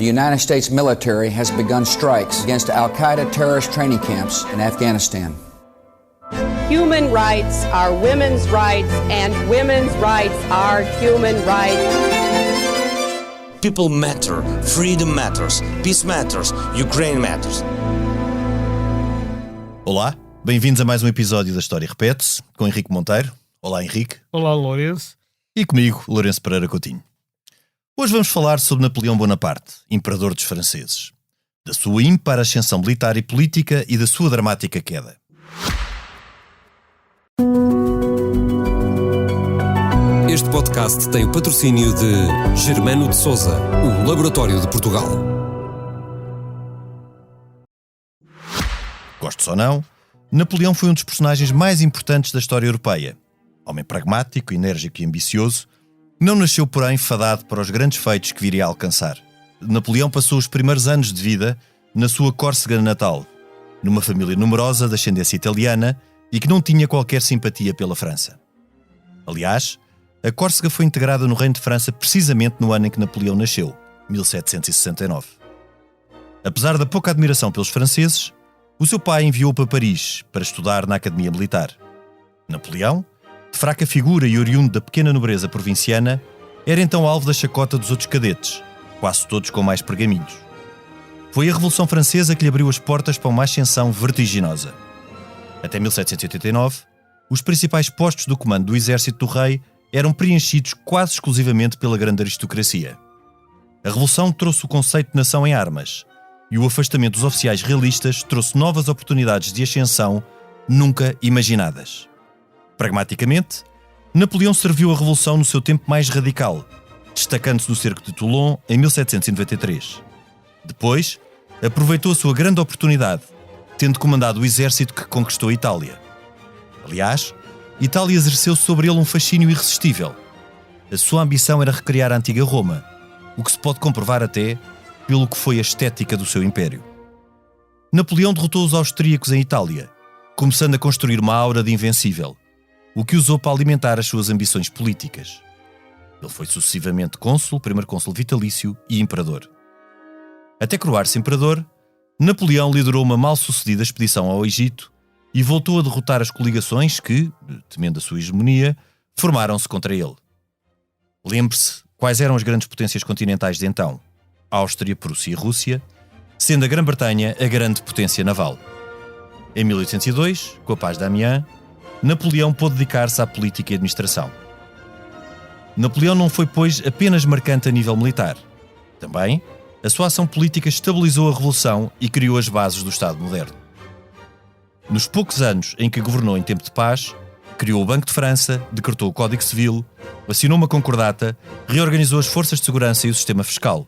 the United States military has begun strikes against Al-Qaeda terrorist training camps in Afghanistan. Human rights are women's rights, and women's rights are human rights. People matter, freedom matters, peace matters, Ukraine matters. Olá, bem-vindos a mais um episódio da História Repete-se, com Henrique Monteiro. Olá, Henrique. Olá, Lourenço. E comigo, Lourenço Pereira Coutinho. Hoje vamos falar sobre Napoleão Bonaparte, imperador dos franceses, da sua ímpar ascensão militar e política e da sua dramática queda. Este podcast tem o patrocínio de Germano de Sousa, o Laboratório de Portugal. Gostes ou não, Napoleão foi um dos personagens mais importantes da história europeia. Homem pragmático, enérgico e ambicioso, não nasceu, porém, fadado para os grandes feitos que viria a alcançar. Napoleão passou os primeiros anos de vida na sua Córcega natal, numa família numerosa de ascendência italiana e que não tinha qualquer simpatia pela França. Aliás, a Córcega foi integrada no Reino de França precisamente no ano em que Napoleão nasceu, 1769. Apesar da pouca admiração pelos franceses, o seu pai enviou-o para Paris para estudar na Academia Militar. Napoleão, de fraca figura e oriundo da pequena nobreza provinciana, era então alvo da chacota dos outros cadetes, quase todos com mais pergaminhos. Foi a Revolução Francesa que lhe abriu as portas para uma ascensão vertiginosa. Até 1789, os principais postos do comando do exército do rei eram preenchidos quase exclusivamente pela grande aristocracia. A Revolução trouxe o conceito de nação em armas, e o afastamento dos oficiais realistas trouxe novas oportunidades de ascensão nunca imaginadas. Pragmaticamente, Napoleão serviu a Revolução no seu tempo mais radical, destacando-se no cerco de Toulon em 1793. Depois, aproveitou a sua grande oportunidade, tendo comandado o exército que conquistou a Itália. Aliás, Itália exerceu sobre ele um fascínio irresistível. A sua ambição era recriar a antiga Roma, o que se pode comprovar até pelo que foi a estética do seu império. Napoleão derrotou os austríacos em Itália, começando a construir uma aura de invencível, o que usou para alimentar as suas ambições políticas. Ele foi sucessivamente cônsul, primeiro cônsul vitalício e imperador. Até coroar-se imperador, Napoleão liderou uma mal-sucedida expedição ao Egito e voltou a derrotar as coligações que, temendo a sua hegemonia, formaram-se contra ele. Lembre-se quais eram as grandes potências continentais de então: Áustria, Prússia e Rússia, sendo a Grã-Bretanha a grande potência naval. Em 1802, com a Paz de Amiens, Napoleão pôde dedicar-se à política e administração. Napoleão não foi, pois, apenas marcante a nível militar. Também, a sua ação política estabilizou a Revolução e criou as bases do Estado moderno. Nos poucos anos em que governou em tempo de paz, criou o Banco de França, decretou o Código Civil, assinou uma concordata, reorganizou as forças de segurança e o sistema fiscal.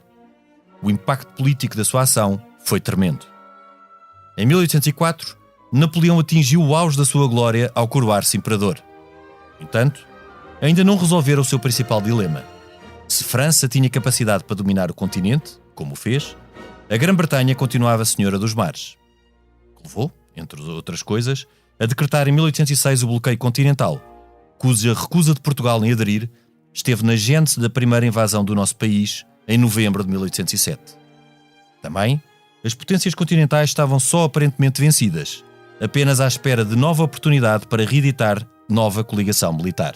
O impacto político da sua ação foi tremendo. Em 1804, Napoleão atingiu o auge da sua glória ao coroar-se imperador. No entanto, ainda não resolvera o seu principal dilema. Se França tinha capacidade para dominar o continente, como o fez, a Grã-Bretanha continuava senhora dos mares. Levou, entre outras coisas, a decretar em 1806 o bloqueio continental, cuja recusa de Portugal em aderir esteve na gênese da primeira invasão do nosso país em novembro de 1807. Também, as potências continentais estavam só aparentemente vencidas, apenas à espera de nova oportunidade para reeditar nova coligação militar.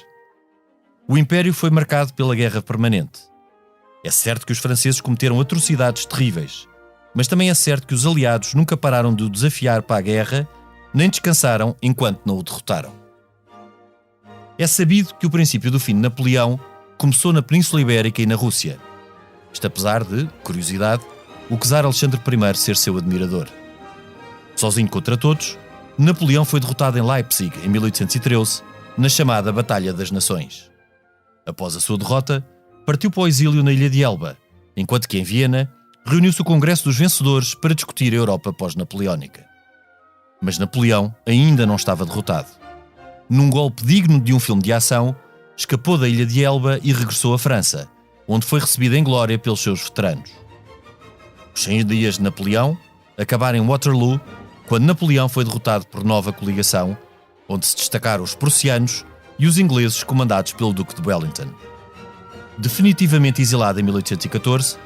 O Império foi marcado pela guerra permanente. É certo que os franceses cometeram atrocidades terríveis, mas também é certo que os aliados nunca pararam de o desafiar para a guerra, nem descansaram enquanto não o derrotaram. É sabido que o princípio do fim de Napoleão começou na Península Ibérica e na Rússia. Isto apesar de, curiosidade, o czar Alexandre I ser seu admirador. Sozinho contra todos, Napoleão foi derrotado em Leipzig em 1813, na chamada Batalha das Nações. Após a sua derrota, partiu para o exílio na ilha de Elba, enquanto que em Viena reuniu-se o Congresso dos Vencedores para discutir a Europa pós-napoleónica. Mas Napoleão ainda não estava derrotado. Num golpe digno de um filme de ação, escapou da ilha de Elba e regressou à França, onde foi recebido em glória pelos seus veteranos. Os 100 dias de Napoleão acabaram em Waterloo, quando Napoleão foi derrotado por nova coligação, onde se destacaram os prussianos e os ingleses comandados pelo Duque de Wellington. Definitivamente exilado em 1814,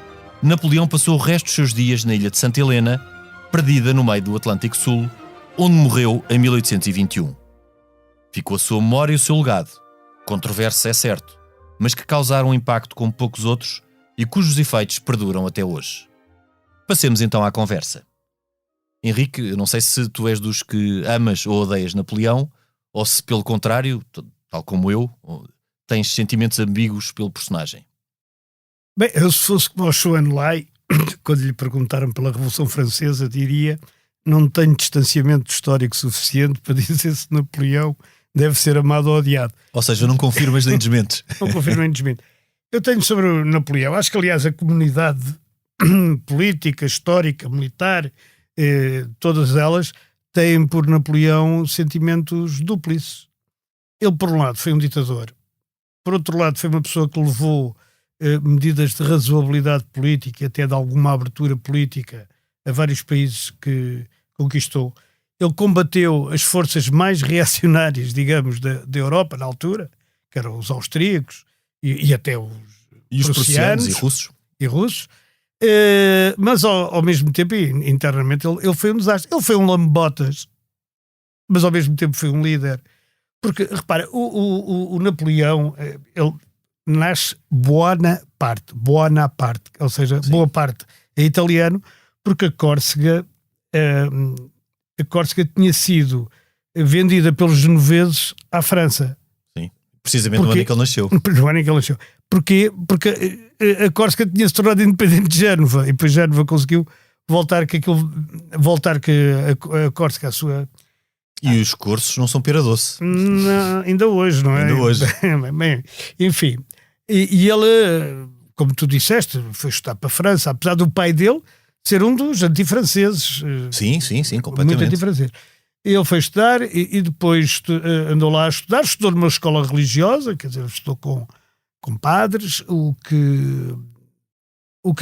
Napoleão passou o resto dos seus dias na ilha de Santa Helena, perdida no meio do Atlântico Sul, onde morreu em 1821. Ficou a sua memória e o seu legado, controverso é certo, mas que causaram um impacto como poucos outros e cujos efeitos perduram até hoje. Passemos então à conversa. Henrique, eu não sei se tu és dos que amas ou odeias Napoleão, ou se pelo contrário, tal como eu, tens sentimentos ambíguos pelo personagem. Bem, eu se fosse como o Joan Lai, quando lhe perguntaram pela Revolução Francesa, diria: não tenho distanciamento histórico suficiente para dizer se Napoleão deve ser amado ou odiado. Ou seja, não confirmas nem desmentes. Não confirmo nem desmento. Eu tenho sobre o Napoleão, acho que aliás a comunidade política, histórica, militar, todas elas têm por Napoleão sentimentos dúplices. Ele, por um lado, foi um ditador. Por outro lado, foi uma pessoa que levou medidas de razoabilidade política e até de alguma abertura política a vários países que conquistou. Ele combateu as forças mais reacionárias, digamos, da Europa na altura, que eram os austríacos e até os prussianos e russos. Mas ao mesmo tempo, internamente, ele foi um desastre. Ele foi um lambe-botas, mas ao mesmo tempo foi um líder. Porque, repara, o Napoleão, ele nasce Buonaparte, ou seja, sim, boa parte é italiano, porque a Córsega tinha sido vendida pelos genoveses à França. Sim, precisamente no ano em que ele nasceu. No ano em que ele nasceu. Porquê? Porque a Córsega tinha se tornado independente de Génova, e depois Génova conseguiu voltar que a Córsega, a sua... E os cursos não são pera doce. Não, ainda hoje, não é? Ainda hoje. Bem, enfim. E ele, como tu disseste, foi estudar para a França, apesar do pai dele ser um dos antifranceses. Sim, completamente. Muito antifrancês. Ele foi estudar e depois andou lá a estudar, estudou numa escola religiosa, quer dizer, estudou com padres, o que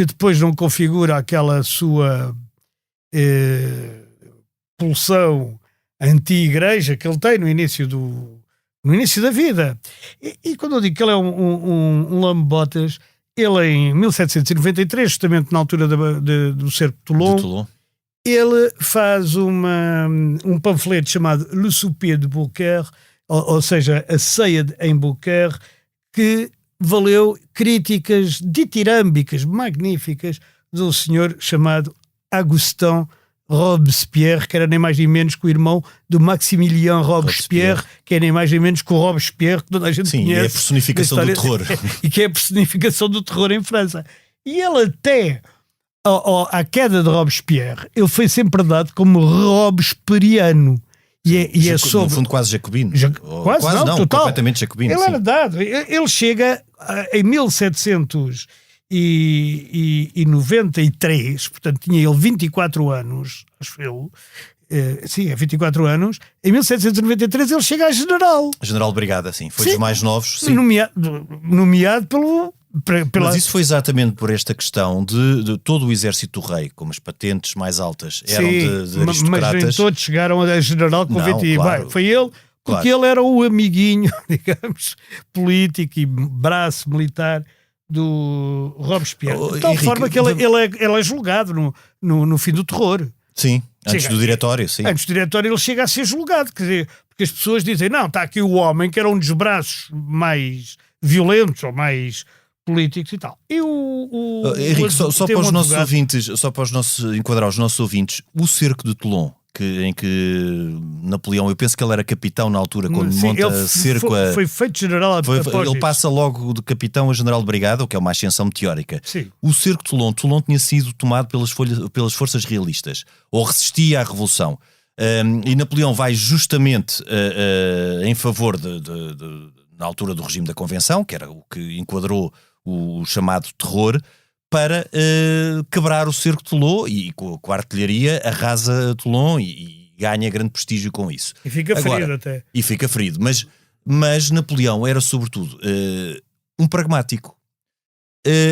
depois não configura aquela sua pulsão anti-igreja que ele tem no início da vida. E quando eu digo que ele é um lambe-botas, ele em 1793, justamente na altura do cerco de Toulon, ele faz um panfleto chamado Le Souper de Beaucaire, ou seja, a ceia em Beaucaire, que valeu críticas ditirâmbicas, magníficas, de um senhor chamado Augustin Robespierre, que era nem mais nem menos que o irmão do Maximilien Robespierre, que é nem mais nem menos que o Robespierre, que toda a gente conhece. Sim, é a personificação do terror. E que é a personificação do terror em França. E ele até, à queda de Robespierre, ele foi sempre dado como robesperiano. E é sobre... No fundo quase jacobino. Quase não, total. Completamente jacobino. Ele era dado. Ele chega em 1793, portanto tinha ele 24 anos, acho eu, 24 anos, em 1793 ele chega a general. General de Brigada, sim, foi dos mais novos. Sim. Nomeado pela... Mas isso foi exatamente por esta questão de todo o exército do rei, como as patentes mais altas eram de aristocratas. Mas nem todos chegaram a general com 20. Claro, foi ele, porque ele era o amiguinho, digamos, político e braço militar do Robespierre. De tal forma que ele é julgado no fim do terror. Sim, antes do diretório, sim. Antes do diretório ele chega a ser julgado, quer dizer, porque as pessoas dizem, não, está aqui o homem que era um dos braços mais violentos ou mais políticos e tal. E Henrique, só para os nossos ouvintes, enquadrar os nossos ouvintes, o cerco de Toulon, em que Napoleão, eu penso que ele era capitão na altura, quando monta cerco foi feito general ele passa logo de capitão a general de brigada, o que é uma ascensão meteórica. Sim. O cerco de Toulon tinha sido tomado pelas forças realistas, ou resistia à revolução. E Napoleão vai justamente em favor na altura do regime da Convenção, que era o que enquadrou o chamado terror, para quebrar o cerco de Toulon, e com a artilharia arrasa Toulon e ganha grande prestígio com isso. E fica ferido até. E fica ferido. Mas Napoleão era, sobretudo, um pragmático.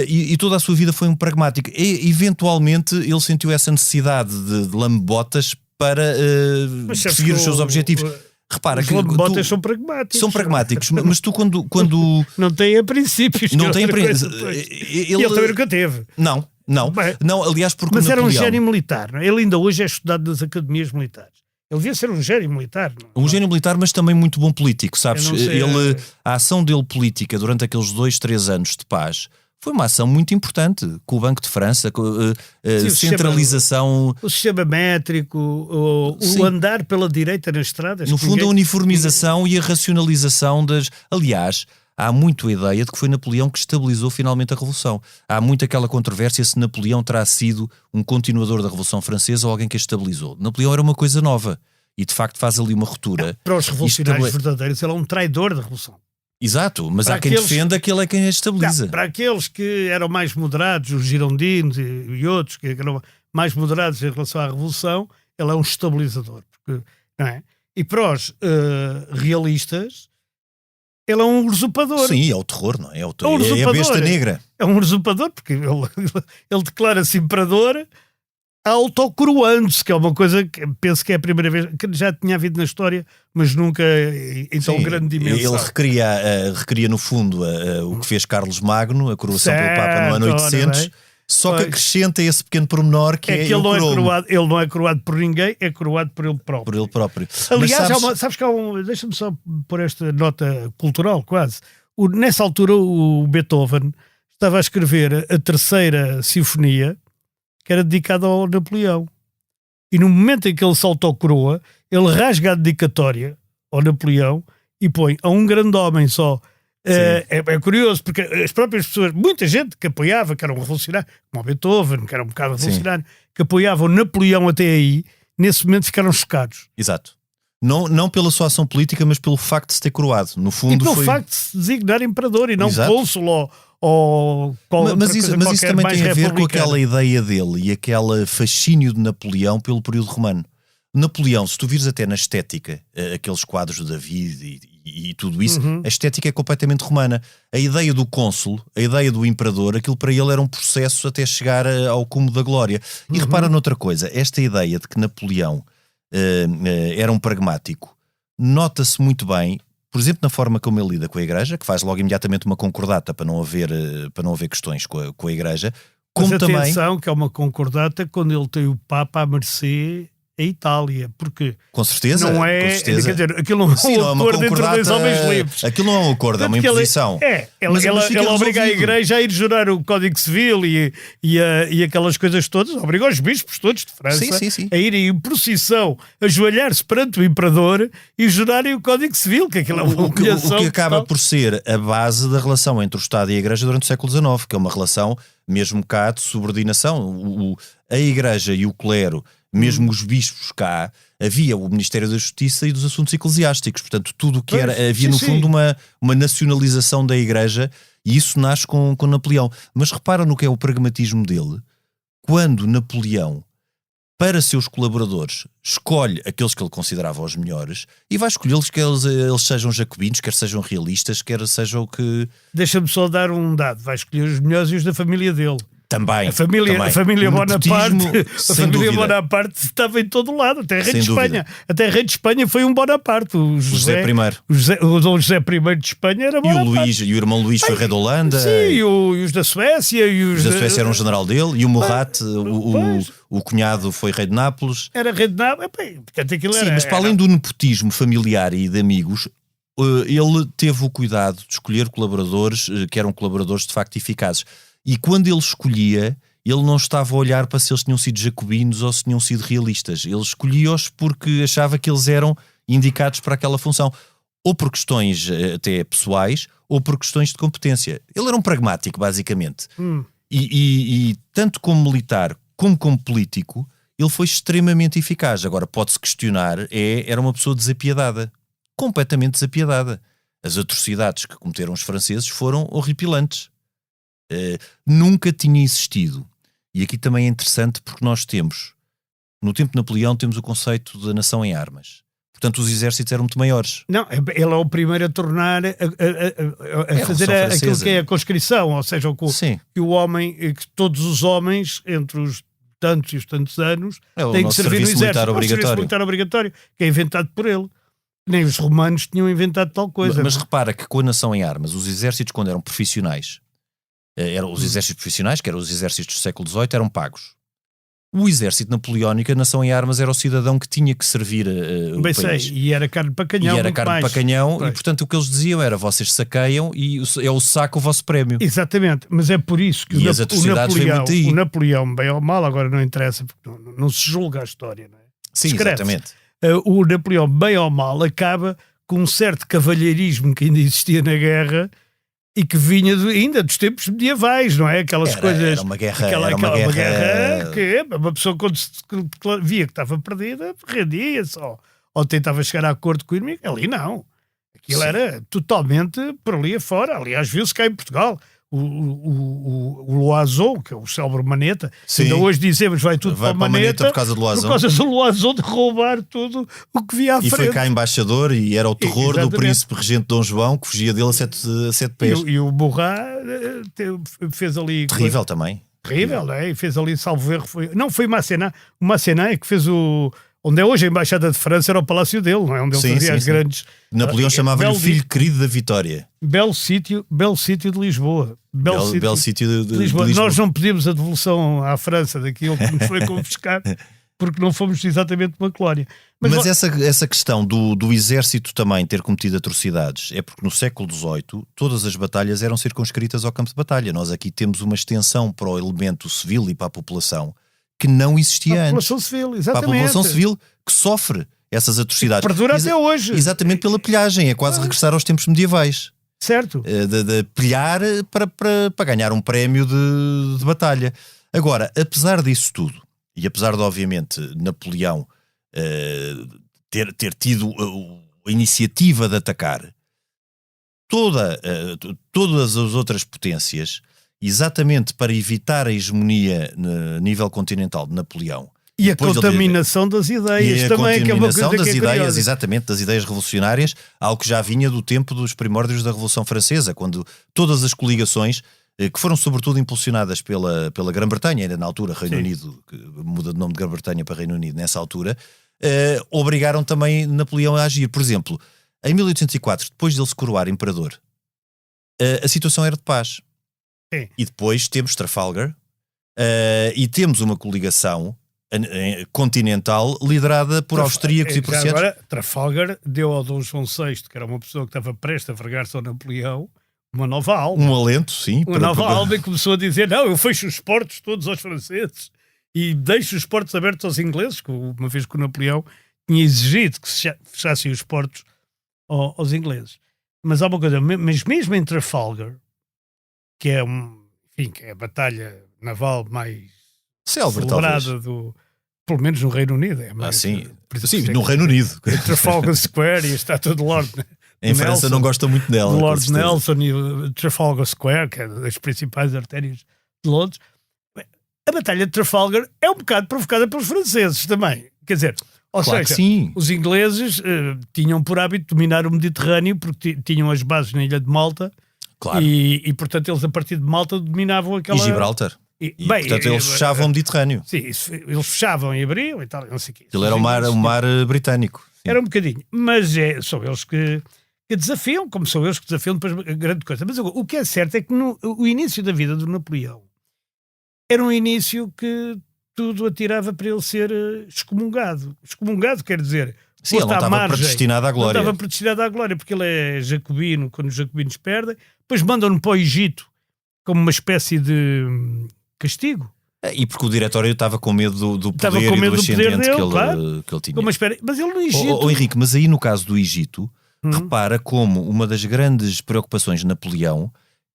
E toda a sua vida foi um pragmático. E, eventualmente, ele sentiu essa necessidade de lambe-botas para perseguir os seus objetivos. Repara que lambe-botas são pragmáticos. São pragmáticos, mas tu quando... Não têm princípios. Não têm princípios. Ele também nunca teve. Não, Não, Bem, não, aliás, porque mas era um Napoleão... gênio militar. Não é? Ele ainda hoje é estudado nas academias militares. Ele devia ser um gênio militar. Não? Um gênio militar, mas também muito bom político, sabes? Eu não sei, A ação dele política durante aqueles 2-3 anos de paz foi uma ação muito importante, com o Banco de França, com a centralização... O sistema métrico, o andar pela direita nas estradas. No fundo, a uniformização e a racionalização das... Aliás, há muito a ideia de que foi Napoleão que estabilizou finalmente a Revolução. Há muito aquela controvérsia se Napoleão terá sido um continuador da Revolução Francesa ou alguém que a estabilizou. Napoleão era uma coisa nova e, de facto, faz ali uma ruptura. Para os revolucionários verdadeiros, ele é um traidor da Revolução. Exato, mas para há quem defenda que ele é quem a estabiliza. Para aqueles que eram mais moderados, os girondinos e outros que eram mais moderados em relação à Revolução, ele é um estabilizador. Porque, não é? E para os realistas, ele é um usurpador. Sim, é o terror, não é? É usurpador. A besta negra. É um usurpador, porque ele declara-se imperador autocoroando-se, que é uma coisa que penso que é a primeira vez que já tinha havido na história, mas nunca em tão grande dimensão. Ele requeria no fundo o que fez Carlos Magno, a coroação pelo Papa no ano 800, só que acrescenta esse pequeno pormenor que é que ele não é coroado por ninguém, é coroado por ele próprio. Por ele próprio. Aliás, sabes que há deixa-me só pôr esta nota cultural quase. Nessa altura o Beethoven estava a escrever a terceira sinfonia, que era dedicada ao Napoleão. E no momento em que ele salta ao coroa, ele rasga a dedicatória ao Napoleão e põe a um grande homem só. É curioso, porque as próprias pessoas, muita gente que apoiava, que era um revolucionário, como o Beethoven, que era um bocado revolucionário, que apoiava o Napoleão até aí, nesse momento ficaram chocados. Exato. Não pela sua ação política, mas pelo facto de se ter coroado. No fundo, e pelo facto de se designar imperador e não cônsul mas isso também tem a ver com aquela ideia dele e aquele fascínio de Napoleão pelo período romano. Napoleão, se tu vires até na estética, aqueles quadros de David e tudo isso, a estética é completamente romana. A ideia do cônsul, a ideia do imperador, aquilo para ele era um processo até chegar ao cume da glória. E repara noutra coisa, esta ideia de que Napoleão era um pragmático, nota-se muito bem, por exemplo, na forma como ele lida com a Igreja, que faz logo imediatamente uma concordata para não haver questões com a Igreja. Mas atenção, que é uma concordata quando ele tem o Papa à mercê a Itália, porque com certeza, não é, com certeza. Quer dizer, aquilo não é um acordo entre dois homens livres. Aquilo não é um acordo, é uma imposição. Ele obriga a Igreja a ir jurar o Código Civil e aquelas coisas todas, obriga os bispos todos de França a irem em procissão, ajoelhar-se perante o Imperador e jurarem o Código Civil, que aquilo é uma humilhação. O que acaba por ser a base da relação entre o Estado e a Igreja durante o século XIX, que é uma relação mesmo cá de subordinação. A Igreja e o clero, mesmo os bispos cá, havia o Ministério da Justiça e dos Assuntos Eclesiásticos. Portanto, tudo o que havia no fundo uma nacionalização da Igreja, e isso nasce com Napoleão. Mas repara no que é o pragmatismo dele. Quando Napoleão, para seus colaboradores, escolhe aqueles que ele considerava os melhores e vai escolhê-los, quer eles sejam jacobinos, quer sejam realistas, quer sejam o que... Deixa-me só dar um dado. Vai escolher os melhores e os da família dele. Também. A família Bonaparte estava em todo lado, até rei de Espanha. Até rei de Espanha foi um Bonaparte. O José I. O Dom José I de Espanha era Bonaparte. E o irmão Luís foi rei da Holanda. Sim, e os da Suécia. Os da Suécia eram um general dele. E o Murat, o cunhado, foi rei de Nápoles. Era rei de Nápoles. Portanto, aquilo sim, mas para além do nepotismo familiar e de amigos, ele teve o cuidado de escolher colaboradores que eram colaboradores de facto eficazes. E quando ele escolhia, ele não estava a olhar para se eles tinham sido jacobinos ou se tinham sido realistas. Ele escolhia-os porque achava que eles eram indicados para aquela função. Ou por questões até pessoais, ou por questões de competência. Ele era um pragmático, basicamente. E tanto como militar como político, ele foi extremamente eficaz. Agora, pode-se questionar, era uma pessoa desapiedada. Completamente desapiedada. As atrocidades que cometeram os franceses foram horripilantes. Nunca tinha existido, e aqui também é interessante porque nós temos, no tempo de Napoleão, temos o conceito da nação em armas. Portanto, os exércitos eram muito maiores. Não, ele é o primeiro a tornar a fazer aquilo que é a conscrição, ou seja, que o homem, que todos os homens entre os tantos e os tantos anos têm que servir no exército. O serviço militar obrigatório, que é inventado por ele. Nem os romanos tinham inventado tal coisa. Mas repara que com a nação em armas, os exércitos, quando eram profissionais, Eram os exércitos profissionais, que eram os exércitos do século XVIII, eram pagos. O exército napoleónico, a nação em armas, era o cidadão que tinha que servir o Bem país. sei, e era carne para canhão. E era muito carne mais. para canhão, Pois. e portanto o que eles diziam era: vocês saqueiam e é o saco o vosso prémio. Exatamente, mas é por isso que E as atrocidades vêm muito aí. o Napoleão, bem ou mal, agora não interessa, porque não se julga a história, não é? Sim, Escreve-se. exatamente. O Napoleão, bem ou mal, acaba com um certo cavalheirismo que ainda existia na guerra e que vinha ainda dos tempos medievais, não é? Aquelas coisas. Era uma guerra. Uma guerra que uma pessoa, quando via que estava perdida, rendia-se ou tentava chegar a acordo com o inimigo. Ali não. Aquilo era totalmente por ali afora. Aliás, viu-se cá em Portugal. O Loazon, que é o célebre Maneta, Sim. ainda hoje dizemos vai tudo Vai para a Maneta por causa do Loazon. por causa do Loazon de roubar tudo o que via à E frente. foi cá embaixador e era o terror do Exatamente. príncipe regente Dom João, que fugia dele a sete pés. E o Borrat fez ali... Terrível também. Terrível, não é? E fez ali, salvo erro, não foi o Masséna é que fez onde é hoje a Embaixada de França, era o palácio dele, não é? Onde ele Sim, fazia sim, as sim. grandes... Napoleão chamava-lhe o Belo filho querido da Vitória. Belo sítio de Lisboa. Belo sítio de Lisboa. Lisboa. Nós não pedimos a devolução à França daquilo que nos foi confiscar, porque não fomos exatamente uma colónia. Mas essa questão do exército também ter cometido atrocidades é porque no século XVIII todas as batalhas eram circunscritas ao campo de batalha. Nós aqui temos uma extensão para o elemento civil e para a população que não existia a antes. população civil, Para a exatamente. população civil que sofre essas atrocidades. Perdura até hoje. Exatamente pela pilhagem. É quase regressar aos tempos medievais. Certo. De pilhar para ganhar um prémio de batalha. Agora, apesar disso tudo, e apesar de, obviamente, Napoleão ter tido a iniciativa de atacar todas as outras potências, exatamente para evitar a hegemonia a nível continental de Napoleão. E a Depois contaminação das ideias e a também, que é uma contaminação coisa das que é ideias, curiosa. exatamente, das ideias revolucionárias, algo que já vinha do tempo dos primórdios da Revolução Francesa, quando todas as coligações, que foram sobretudo impulsionadas pela Grã-Bretanha, ainda na altura Reino Unido, que muda de nome de Grã-Bretanha para Reino Unido nessa altura, obrigaram também Napoleão a agir. Por exemplo, em 1804, depois de ele se coroar imperador, a situação era de paz. Sim. E depois temos Trafalgar e temos uma coligação continental liderada por austríacos e prussianos. Agora, Trafalgar deu ao Dom João VI, que era uma pessoa que estava prestes a vergar-se ao Napoleão, uma nova alma. Um alento, sim. Uma nova alma, e começou a dizer: não, eu fecho os portos todos aos franceses e deixo os portos abertos aos ingleses, que uma vez que o Napoleão tinha exigido que se fechassem os portos aos ingleses. Mas há uma coisa, mas mesmo em Trafalgar, que é que é a batalha naval mais célebre, celebrada pelo menos no Reino Unido. É mais, sim, sim, no Reino Unido. Trafalgar Square e a estátua de Lord Em França não gosta muito dela. Lord Nelson e o Trafalgar Square, que é das principais artérias de Londres. A batalha de Trafalgar é um bocado provocada pelos franceses também. Quer dizer, ou Claro seja, que sim. os ingleses tinham por hábito dominar o Mediterrâneo porque tinham as bases na ilha de Malta. Claro. E portanto eles a partir de Malta dominavam aquela... E Gibraltar. Portanto eles fechavam o Mediterrâneo. Sim, eles fechavam e abriam e tal, não sei o quê. Ele era o mar britânico. Sim. Era um bocadinho. Mas são eles que desafiam, como são eles que desafiam depois a grande coisa. Mas o que é certo é que o início da vida do Napoleão era um início que tudo atirava para ele ser excomungado. Excomungado quer dizer... Sim, ele não estava predestinado à glória. Não estava predestinado à glória, porque ele é jacobino, quando os jacobinos perdem. Depois mandam-no para o Egito como uma espécie de castigo. E porque o diretório estava com medo do poder com medo e do ascendente dele, que claro, ele tinha. Mas ele no Egito... Henrique, mas aí no caso do Egito, repara como uma das grandes preocupações de Napoleão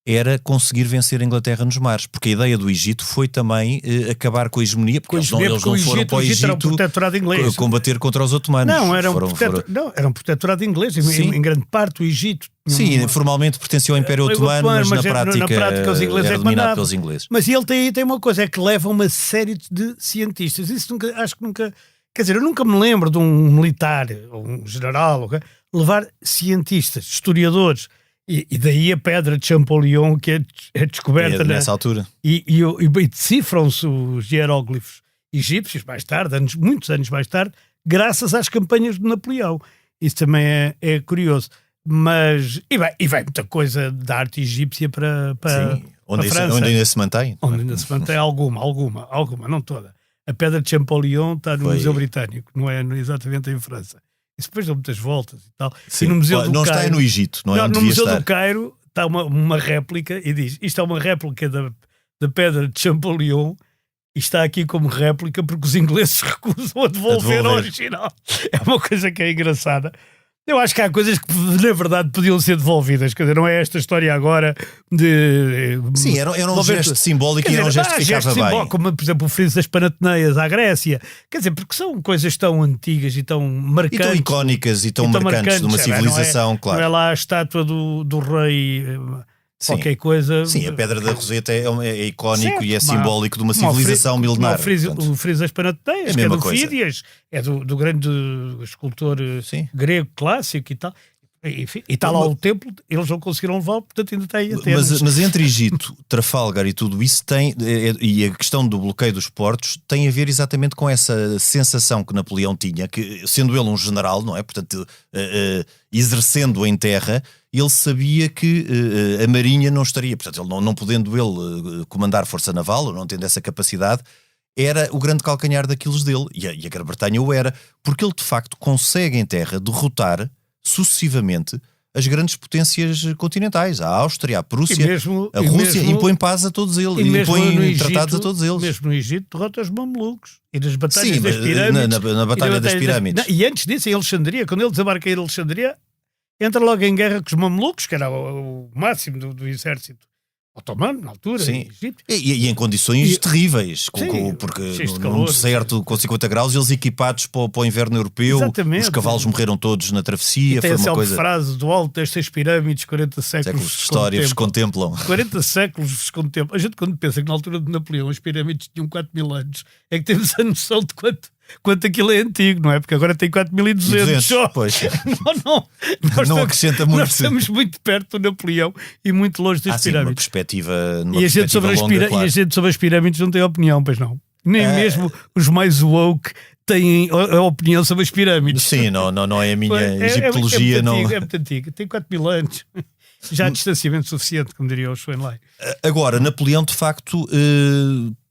era conseguir vencer a Inglaterra nos mares, porque a ideia do Egito foi também acabar com a hegemonia, porque eles não foram para o Egito era um protetorado inglês. Combater contra os otomanos. Não, era um protetorado inglês, em grande parte o Egito. Sim, formalmente pertencia ao Império Otomano, mas na prática os ingleses era dominado pelos ingleses. Mas ele tem uma coisa, é que leva uma série de cientistas. Isso acho que nunca... Quer dizer, eu nunca me lembro de um militar, ou um general, levar cientistas, historiadores. E daí a pedra de Champollion, que é descoberta nessa altura. E decifram-se os hieróglifos egípcios mais tarde, muitos anos mais tarde, graças às campanhas de Napoleão. Isso também é curioso. Mas, e vai muita coisa da arte egípcia para Sim, onde a França. onde ainda se mantém. Onde ainda se mantém alguma, não toda. A Pedra de Champollion está no Foi. Museu Britânico, não é exatamente em França. Isso depois deu muitas voltas e tal. Sim. E no Museu do Não Cairo, está no Egito, não é onde no devia Museu estar. do Cairo está uma réplica e diz, isto é uma réplica da Pedra de Champollion e está aqui como réplica porque os ingleses recusam a devolver o original. É uma coisa que é engraçada. Eu acho que há coisas que, na verdade, podiam ser devolvidas. Quer dizer, não é esta história agora de... Sim, era um gesto simbólico e era um gesto que ficava bem. Como, por exemplo, o friso das Panatheneias à Grécia. Quer dizer, porque são coisas tão antigas e tão marcantes. E tão icónicas e tão marcantes de uma civilização, claro. Não é lá a estátua do rei... qualquer coisa. Sim, a Pedra da Roseta é icónico, certo, e é simbólico de uma civilização milenar. O friso das Panatheneias, que é do Fídias, é do grande escultor grego clássico e tal. E está lá o templo, eles não conseguiram levar, portanto ainda está aí a ter. Mas entre Egito, Trafalgar e tudo isso e a questão do bloqueio dos portos tem a ver exatamente com essa sensação que Napoleão tinha, que sendo ele um general, não é? Portanto, exercendo em terra, ele sabia que a marinha não estaria, portanto, ele não podendo ele comandar força naval, ou não tendo essa capacidade, era o grande calcanhar daqueles dele, e a Grã-Bretanha o era, porque ele de facto consegue em terra derrotar sucessivamente as grandes potências continentais, a Áustria, a Prússia, a Rússia, impõe paz a todos eles, impõe tratados a todos eles. Mesmo no Egito derrota os mamelucos e nas batalhas das pirâmides. Na Batalha das Pirâmides. E antes disso, em Alexandria, quando ele desembarca em Alexandria, entra logo em guerra com os mamelucos, que era o máximo do exército otomano, na altura, sim. Egito. E em condições terríveis, porque num deserto com 50 graus, eles equipados para o inverno europeu. Exatamente. Os cavalos morreram todos na travessia. Tem foi uma coisa... frase do alto destas pirâmides, 40 séculos de história vos contemplam. 40 séculos vos contemplam. A gente, quando pensa que na altura de Napoleão as pirâmides tinham 4.000 anos, é que temos a noção de quanto aquilo é antigo, não é? Porque agora tem 4.200 só. Pois. Não acrescenta muito. Nós estamos muito perto do Napoleão e muito longe das pirâmides. Numa perspectiva e a gente sobre as pirâmides não tem opinião, pois não. Nem mesmo os mais woke têm a opinião sobre as pirâmides. Sim, não é a minha egiptologia. É muito antiga. Tem 4.000 anos. Já há distanciamento suficiente, como diria o Schoenlein. Agora, Napoleão, de facto...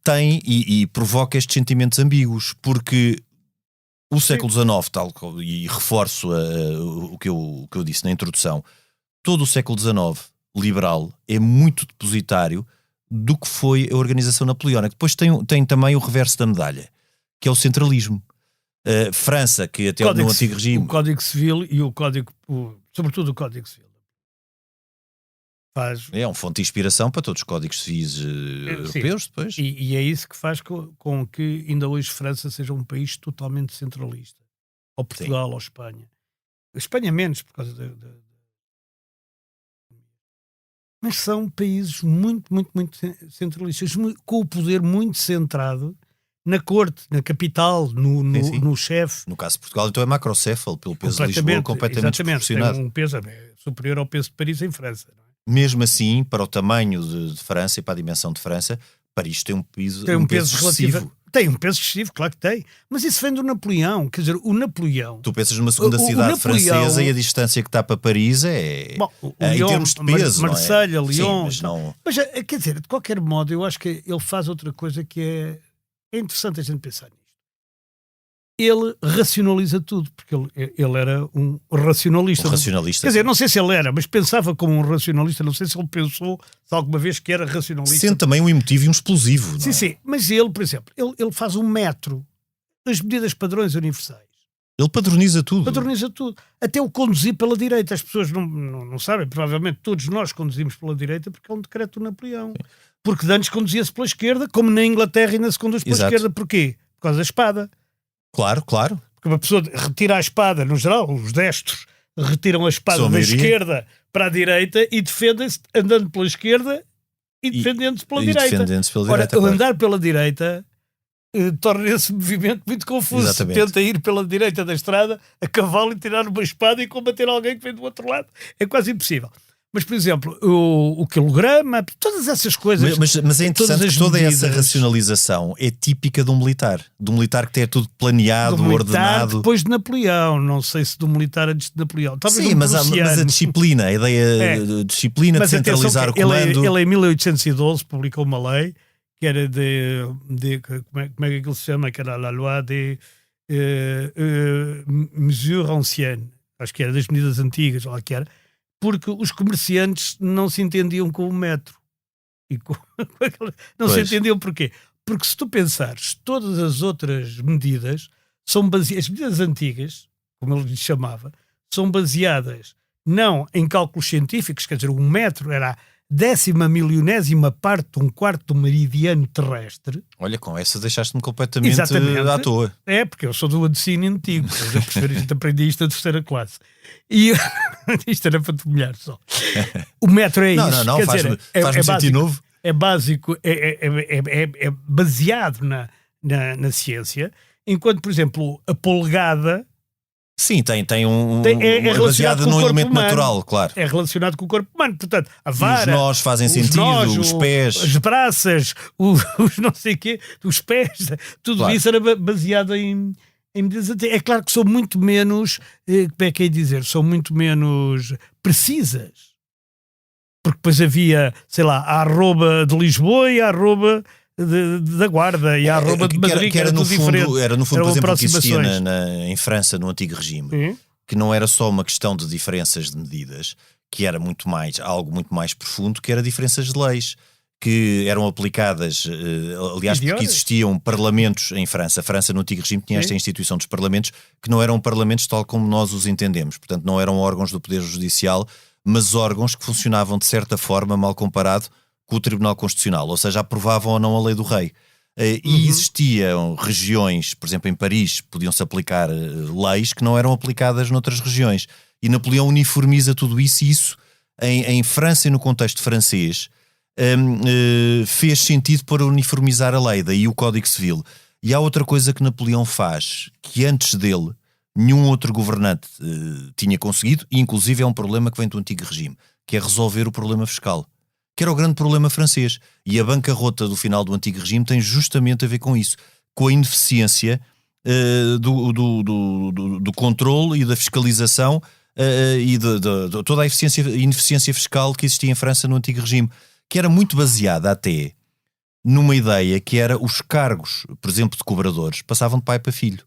tem e provoca estes sentimentos ambíguos, porque o século XIX, e reforço o que eu disse na introdução, todo o século XIX liberal é muito depositário do que foi a organização napoleónica. Depois tem também o reverso da medalha, que é o centralismo. França, que até no antigo regime... O Código Civil e o Código... sobretudo o Código Civil. É uma fonte de inspiração para todos os códigos civis europeus depois. E é isso que faz com que ainda hoje França seja um país totalmente centralista. Ou Portugal, ou Espanha. A Espanha menos, por causa Mas são países muito, muito, muito centralistas, com o poder muito centrado na corte, na capital, no chefe. No caso de Portugal, então é macrocéfalo, pelo peso de Lisboa, completamente desproporcionado. Tem um peso superior ao peso de Paris em França, não é? Mesmo assim, para o tamanho de França e para a dimensão de França, Paris tem um peso excessivo. Tem um peso excessivo, claro que tem. Mas isso vem do Napoleão. Quer dizer, o Napoleão... Tu pensas numa segunda cidade francesa e a distância que está para Paris é... Bom, em termos de peso, Marselha, não é? Lyon... Sim, mas quer dizer, de qualquer modo, eu acho que ele faz outra coisa que é interessante a gente pensar nisto. Ele racionaliza tudo, porque ele era um racionalista. Quer dizer, não sei se ele era, mas pensava como um racionalista, não sei se ele pensou alguma vez que era racionalista. Sendo também um emotivo e um explosivo. Sim, sim, mas ele, por exemplo, ele faz um metro, as medidas padrões universais. Ele padroniza tudo. Até o conduzir pela direita. As pessoas não sabem, provavelmente todos nós conduzimos pela direita porque é um decreto do Napoleão. Sim. Porque antes conduzia-se pela esquerda, como na Inglaterra ainda se conduz pela esquerda. Porquê? Por causa da espada. Claro. Porque uma pessoa retira a espada, no geral, os destros retiram a espada da esquerda para a direita e defendem-se andando pela esquerda e defendendo-se pela direita. Ora, andar pela direita torna esse movimento muito confuso. Exatamente. Tenta ir pela direita da estrada a cavalo e tirar uma espada e combater alguém que vem do outro lado. É quase impossível. Mas, por exemplo, o quilograma, todas essas coisas. Mas é interessante que toda essa medidas, racionalização é típica de um militar que tem tudo planeado, do militar ordenado. depois de Napoleão, não sei se do militar antes de Napoleão. Talvez Sim, mas a disciplina, a ideia de disciplina, de centralizar o comando. Ele em 1812 publicou uma lei que era como é que aquilo se chama? Que era a loi de mesures anciennes. Acho que era das medidas antigas, ou lá que era. Porque os comerciantes não se entendiam com o metro. Não se entendiam porquê? Porque se tu pensares, todas as outras medidas são baseadas, as medidas antigas, como ele lhe chamava, são baseadas não em cálculos científicos, quer dizer, um metro era a 10ª parte de um quarto do meridiano terrestre. Olha, com essa deixaste-me completamente Exatamente. à toa. É, porque eu sou do ensino antigo, eu perceber isto, aprendi isto na 3ª classe. E isto era para te humilhar só. O metro é isso. Não, quer faz-me dizer, sentir novo. É básico, é baseado na ciência, enquanto, por exemplo, a polegada. Sim, tem é baseado num elemento humano. Natural, claro. É relacionado com o corpo humano. Portanto, a vara, os nós fazem sentido, os pés, as braças, os não sei quê, os pés, tudo claro. Isso era baseado em medidas. É claro que são muito menos, como é que é dizer, são muito menos precisas. Porque depois havia, sei lá, a arroba de Lisboa e a arroba da Guarda e a arroba de Madrid, que era no fundo, era no fundo, por exemplo, o que existia em França, no antigo regime, que não era só uma questão de diferenças de medidas, que era algo muito mais profundo, que era diferenças de leis, que eram aplicadas, aliás, porque existiam parlamentos em França. A França, no antigo regime, tinha esta instituição dos parlamentos, que não eram parlamentos tal como nós os entendemos, portanto não eram órgãos do Poder Judicial, mas órgãos que funcionavam de certa forma, mal comparado com o Tribunal Constitucional, ou seja, aprovavam ou não a lei do rei. E existiam regiões, por exemplo, em Paris, podiam-se aplicar leis que não eram aplicadas noutras regiões. E Napoleão uniformiza tudo isso, e isso, em França e no contexto francês, fez sentido para uniformizar a lei, daí o Código Civil. E há outra coisa que Napoleão faz, que antes dele, nenhum outro governante tinha conseguido, e inclusive é um problema que vem do antigo regime, que é resolver o problema fiscal, que era o grande problema francês. E a bancarrota do final do antigo regime tem justamente a ver com isso, com a ineficiência do controle e da fiscalização e de toda a ineficiência fiscal que existia em França no antigo regime, que era muito baseada até numa ideia que era os cargos, por exemplo, de cobradores, passavam de pai para filho.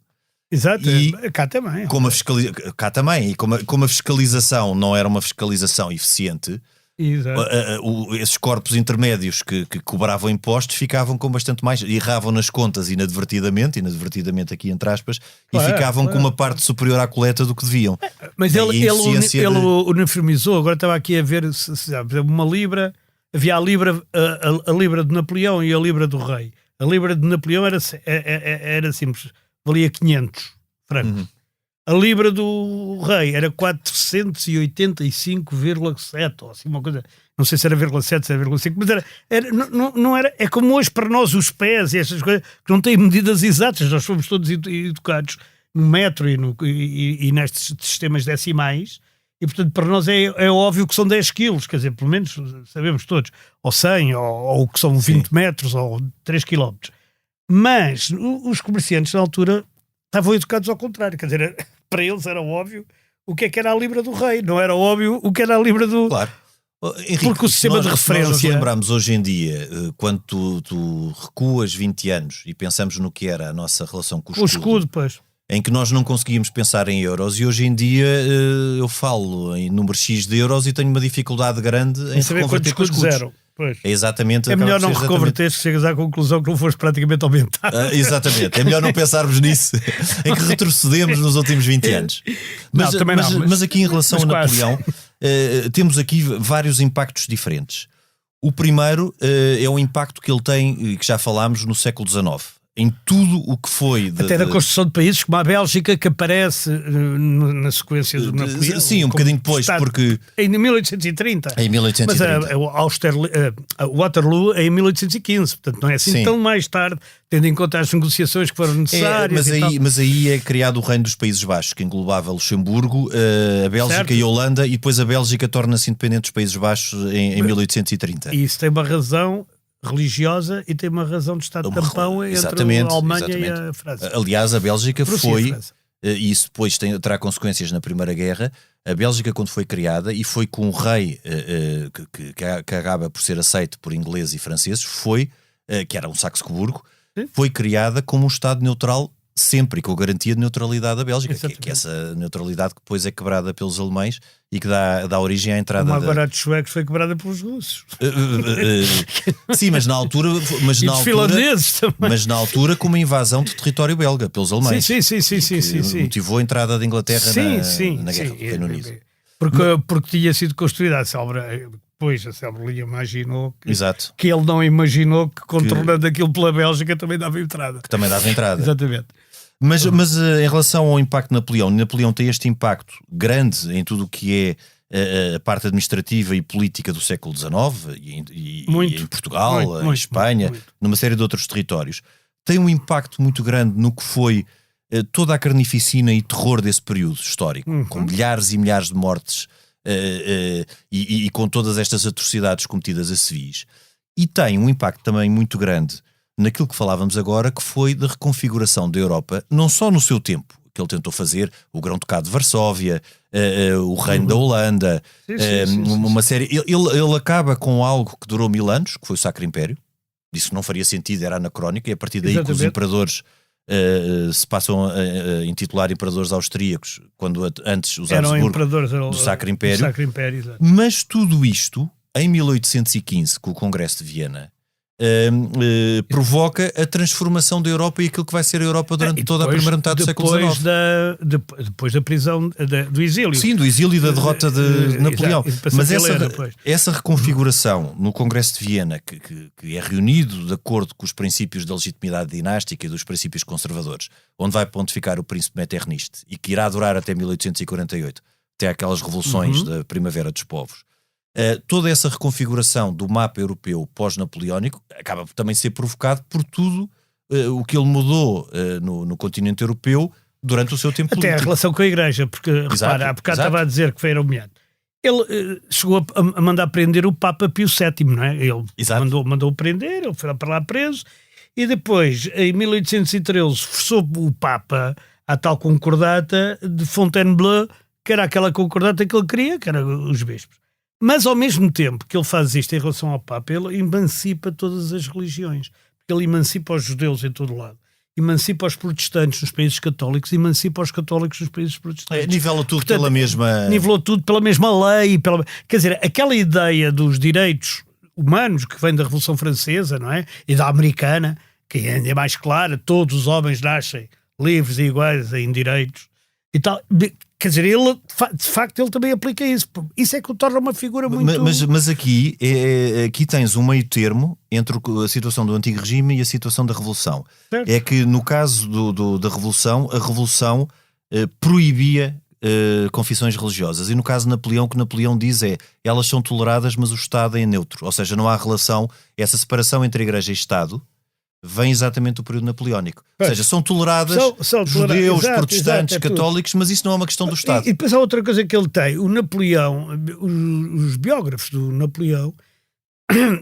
Exato, e cá também. Cá também, e como a fiscalização não era uma fiscalização eficiente, esses corpos intermédios que cobravam impostos ficavam com bastante mais, erravam nas contas inadvertidamente aqui entre aspas, e ficavam com uma parte superior à coleta do que deviam. Mas ele uniformizou. Agora estava aqui a ver uma libra, havia a libra de Napoleão e a libra do rei. A libra de Napoleão era simples, valia 500 francos. A libra do rei era 485,7, ou assim uma coisa, não sei se era 0,7, se era 0,5, mas não era, é como hoje para nós os pés e estas coisas que não têm medidas exatas. Nós fomos todos educados no metro e nestes sistemas decimais, e portanto para nós é óbvio que são 10 quilos, quer dizer, pelo menos sabemos todos, ou 100, ou que são 20 metros, ou 3 quilómetros. Mas os comerciantes na altura estavam educados ao contrário, quer dizer, para eles era óbvio o que é que era a libra do rei, não era óbvio o que era a libra do... Claro. Henrique, porque o sistema de referência... Nós nos lembramos hoje em dia, quando tu recuas 20 anos e pensamos no que era a nossa relação com o escudo, pois, em que nós não conseguíamos pensar em euros, e hoje em dia eu falo em número X de euros e tenho uma dificuldade grande em reconverter com escudos. Zero. Pois. É exatamente. É melhor não reconverter se chegas à conclusão que não foste praticamente aumentar. Exatamente. É melhor não pensarmos nisso, em que retrocedemos nos últimos 20 anos. Mas aqui em relação a Napoleão, temos aqui vários impactos diferentes. O primeiro é o impacto que ele tem, que já falámos, no século XIX. em tudo o que foi... Até da construção de países como a Bélgica, que aparece na sequência do Napoleão. Sim, um bocadinho depois, porque... Em 1830. Em 1830. Mas Waterloo é em 1815, portanto não é assim tão mais tarde, tendo em conta as negociações que foram necessárias. Mas aí é criado o Reino dos Países Baixos, que englobava Luxemburgo, a Bélgica certo. e a Holanda, e depois a Bélgica torna-se independente dos Países Baixos em 1830. E isso tem uma razão religiosa e tem uma razão de Estado tampão entre a Alemanha e a França. Aliás, a Bélgica foi, e e isso depois terá consequências na Primeira Guerra, a Bélgica quando foi criada, e foi com um rei que acaba por ser aceito por ingleses e franceses, que era um Saxe-Coburgo, foi criada como um Estado neutral sempre, com a garantia de neutralidade da Bélgica, que essa neutralidade que depois é quebrada pelos alemães e que dá origem à entrada... Como agora a dos suecos foi quebrada pelos russos. Sim, mas na altura... finlandeses também. Mas na altura com uma invasão de território belga pelos alemães. Sim. Motivou a entrada da Inglaterra na Guerra do Reino Unido. Porque tinha sido construída a célula... Depois a Célula imaginou que ele não imaginou que controlando aquilo pela Bélgica também dava entrada. Que também dava entrada. Exatamente. Mas em relação ao impacto de Napoleão tem este impacto grande em tudo o que é a parte administrativa e política do século XIX e em Portugal, em Espanha, numa série de outros territórios. Tem um impacto muito grande no que foi toda a carnificina e terror desse período histórico, com milhares e milhares de mortes e com todas estas atrocidades cometidas a civis. E tem um impacto também muito grande naquilo que falávamos agora, que foi da reconfiguração da Europa, não só no seu tempo, que ele tentou fazer, o Grão-Ducado de Varsóvia, o Reino da Holanda, uma série... Ele acaba com algo que durou 1000 anos, que foi o Sacro Império. Disse que não faria sentido, era anacrónico, e a partir daí que os imperadores se passam a intitular imperadores austríacos, quando antes os Habsburgo do Sacro Império. Mas tudo isto, em 1815, com o Congresso de Viena, provoca a transformação da Europa e aquilo que vai ser a Europa durante toda a primeira metade do século XIX. Depois da prisão, do exílio. Sim, do exílio e da derrota de Napoleão. Mas essa reconfiguração no Congresso de Viena, que é reunido de acordo com os princípios da legitimidade dinástica e dos princípios conservadores, onde vai pontificar o príncipe Metternich e que irá durar até 1848, até aquelas revoluções da Primavera dos Povos. Toda essa reconfiguração do mapa europeu pós-napoleónico acaba por também ser provocado por tudo o que ele mudou no continente europeu durante o seu tempo político. Até a relação com a Igreja, porque repara, há bocado estava a dizer que foi humilhante. Ele chegou a mandar prender o Papa Pio VII, não é? Ele mandou prender, ele foi para lá preso, e depois, em 1813, forçou o Papa à tal concordata de Fontainebleau, que era aquela concordata que ele queria, que era os bispos. Mas, ao mesmo tempo que ele faz isto em relação ao Papa, ele emancipa todas as religiões. Porque ele emancipa os judeus em todo lado. Emancipa os protestantes nos países católicos, emancipa os católicos nos países protestantes. Nivela tudo pela mesma... Nivelou tudo pela mesma lei. Quer dizer, aquela ideia dos direitos humanos que vem da Revolução Francesa, não é? E da Americana, que ainda é mais clara, todos os homens nascem livres e iguais em direitos e tal... Quer dizer, de facto, ele também aplica isso. Isso é que o torna uma figura muito... Mas aqui tens um meio termo entre a situação do antigo regime e a situação da Revolução. Certo. É que no caso da Revolução, a Revolução proibia confissões religiosas. E no caso de Napoleão, o que Napoleão diz elas são toleradas, mas o Estado é neutro. Ou seja, não há relação, essa separação entre Igreja e Estado vem exatamente do período napoleónico. Ou seja, são toleradas judeus, protestantes, católicos, mas isso não é uma questão do Estado. E depois há outra coisa que ele tem. O Napoleão, os biógrafos do Napoleão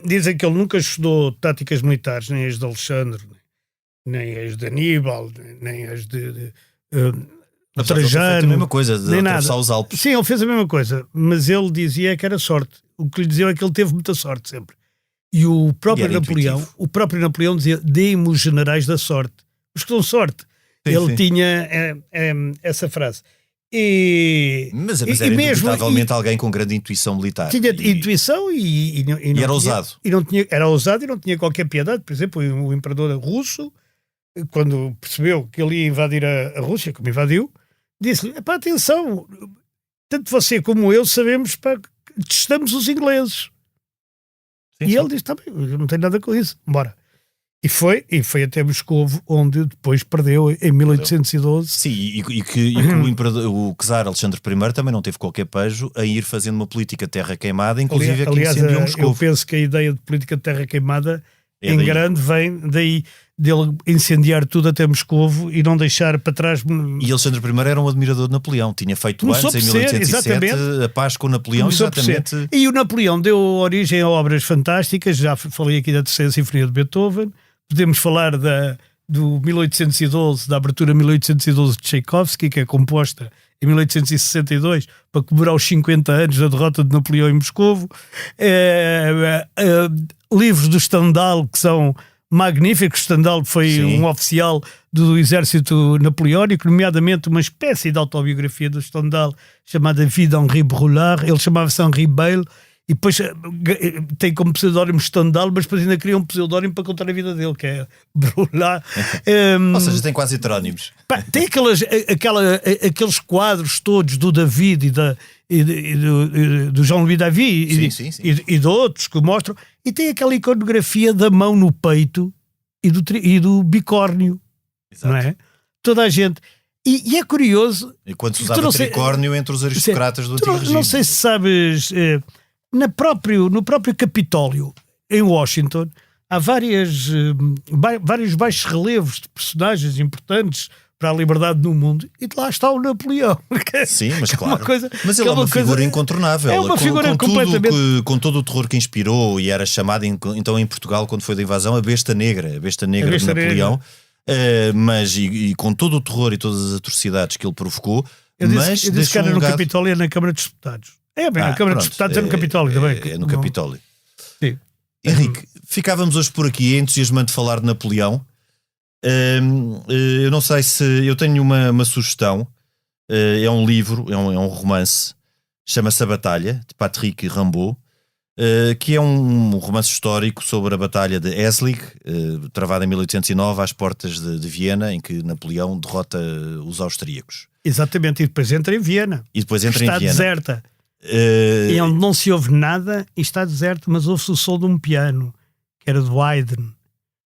dizem que ele nunca estudou táticas militares, nem as de Alexandre, nem as de Aníbal, nem as de Trajano. A mesma coisa, de atravessar os Alpes. Sim, ele fez a mesma coisa, mas ele dizia que era sorte. O que lhe diziam é que ele teve muita sorte sempre. E o próprio Napoleão dizia: deem-me os generais da sorte. Os que dão sorte. Ele tinha essa frase. Mas era indubitavelmente alguém com grande intuição militar. Tinha intuição e era ousado. Era ousado e não tinha qualquer piedade. Por exemplo, o imperador russo, quando percebeu que ele ia invadir a Rússia, como invadiu, disse-lhe: atenção, tanto você como eu sabemos que testamos os ingleses. Sim, ele diz: está bem, eu não tenho nada com isso, bora. E foi até Moscovo, onde depois perdeu em 1812. Sim, e que o czar Alexandre I também não teve qualquer pejo em ir fazendo uma política terra queimada, inclusive aqui incendiou Moscovo. Eu penso que a ideia de política de terra queimada em daí. grande vem daí, dele incendiar tudo até Moscovo e não deixar para trás. E Alexandre I era um admirador de Napoleão, tinha feito Começou antes, em por ser, 1807, exatamente. a paz com Napoleão, Começou por exatamente. ser. E o Napoleão deu origem a obras fantásticas. Já falei aqui da Terceira Sinfonia de Beethoven. Podemos falar do 1812, da abertura 1812 de Tchaikovsky, que é composta em 1862 para comemorar os 50 anos da derrota de Napoleão em Moscovo. Livros do Stendhal, que são magníficos. Stendhal foi um oficial do exército napoleónico, nomeadamente uma espécie de autobiografia do Stendhal chamada Vie d'Henri Brulard. Ele chamava-se Henri Bayle e depois tem como pseudónimo Stendhal, mas depois ainda cria um pseudónimo para contar a vida dele, que é Brulard. Ou seja, tem quase heterónimos. Tem aqueles quadros todos do David do Jean-Louis David e de outros que mostram, e tem aquela iconografia da mão no peito e do bicórnio. Exato. Não é? Toda a gente. E é curioso. E quando se usava tricórnio entre os aristocratas do Antigo Regime. Não sei se sabes, no próprio Capitólio, em Washington, há vários baixos relevos de personagens importantes para a liberdade no mundo, e lá está o Napoleão. Sim, mas claro. Coisa, mas ele é uma figura incontornável. É uma figura completamente... Com todo o terror que inspirou, e era chamado então em Portugal, quando foi da invasão, a besta negra de Napoleão. Mas com todo o terror e todas as atrocidades que ele provocou. Eu disse que era no Capitólio e na Câmara dos Deputados. Na Câmara dos Deputados é no Capitólio também. É no Capitólio. Sim. Henrique, ficávamos hoje por aqui, é entusiasmante falar de Napoleão. Eu não sei se... Eu tenho uma sugestão. É um livro, é um romance, chama-se A Batalha, de Patrick Rimbaud, que é um romance histórico sobre a Batalha de Essling, travada em 1809 às portas de Viena, em que Napoleão derrota os austríacos. Exatamente, e depois entra em Viena. Está deserta. E onde não se ouve nada, e está deserto, mas ouve-se o som de um piano, que era do Haydn,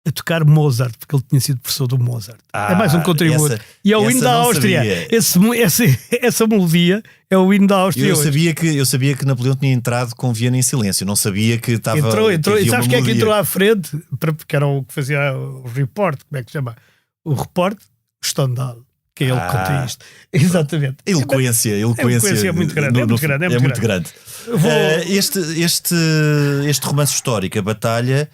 a tocar Mozart, porque ele tinha sido professor do Mozart. É mais um contributo. E é o hino da Áustria. Essa melodia é o hino da Áustria. Eu sabia que Napoleão tinha entrado com Viena em silêncio. Não sabia que estava... Entrou. E sabes quem é que entrou à frente? Porque era o que fazia o report. Como é que se chama? O report? Stendhal. Que é ele que conta isto. Exatamente. Eloquência é muito grande. É muito grande. Este romance histórico, A Batalha,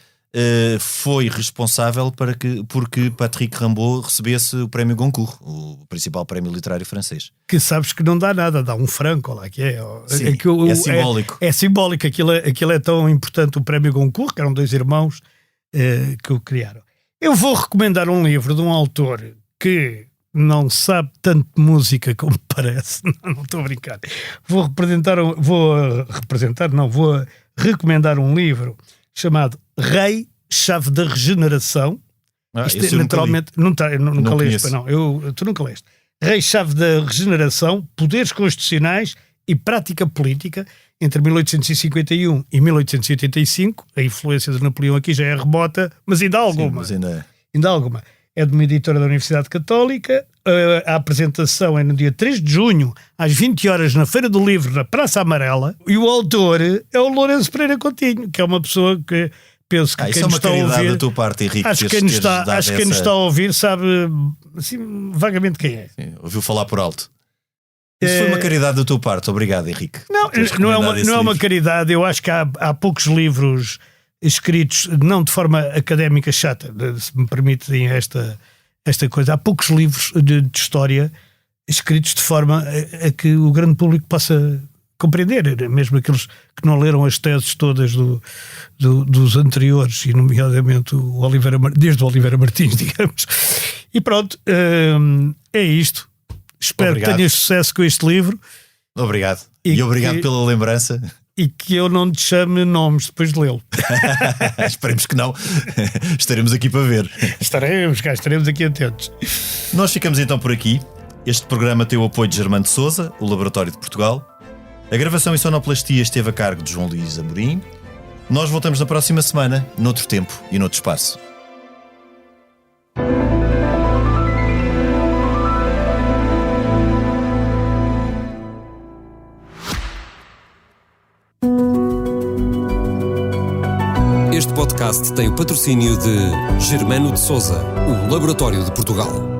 foi responsável porque Patrick Rimbaud recebesse o prémio Goncourt, o principal prémio literário francês. Que sabes que não dá nada, dá um franco lá, que é. Sim, é simbólico. É simbólico, aquilo é tão importante, o prémio Goncourt, que eram dois irmãos que o criaram. Eu vou recomendar um livro de um autor que não sabe tanto de música como parece. Não estou a brincar. Vou recomendar um livro chamado Rei, Chave da Regeneração. Isto, naturalmente, nunca leste. Tu nunca leste. Rei, Chave da Regeneração, Poderes Constitucionais e Prática Política entre 1851 e 1885. A influência de Napoleão aqui já é remota, mas ainda há alguma. Ainda há alguma. É de uma editora da Universidade Católica. A apresentação é no dia 3 de junho, às 20 horas, na Feira do Livro, na Praça Amarela. E o autor é o Lourenço Pereira Coutinho, que é uma pessoa que penso que quem nos está a ouvir... da tua parte, Henrique, acho que quem nos está a ouvir sabe assim, vagamente quem é. Sim, ouviu falar por alto. Isso foi uma caridade da tua parte, obrigado, Henrique. Não é uma caridade. Eu acho que há poucos livros escritos, não de forma académica chata, se me permitem esta coisa, há poucos livros de história escritos de forma a que o grande público possa compreender, mesmo aqueles que não leram as teses todas dos anteriores, e nomeadamente desde o Oliveira Martins, digamos. E pronto, é isto. Espero que tenhas sucesso com este livro. Obrigado. E obrigado pela lembrança. E que eu não te chame nomes depois de lê-lo. Esperemos que não. Estaremos aqui para ver. Estaremos aqui atentos. Nós ficamos então por aqui. Este programa tem o apoio de Germano de Sousa, o Laboratório de Portugal. A gravação e sonoplastia esteve a cargo de João Luís Amorim. Nós voltamos na próxima semana, noutro tempo e noutro espaço. Este podcast tem o patrocínio de Germano de Souza, o Laboratório de Portugal.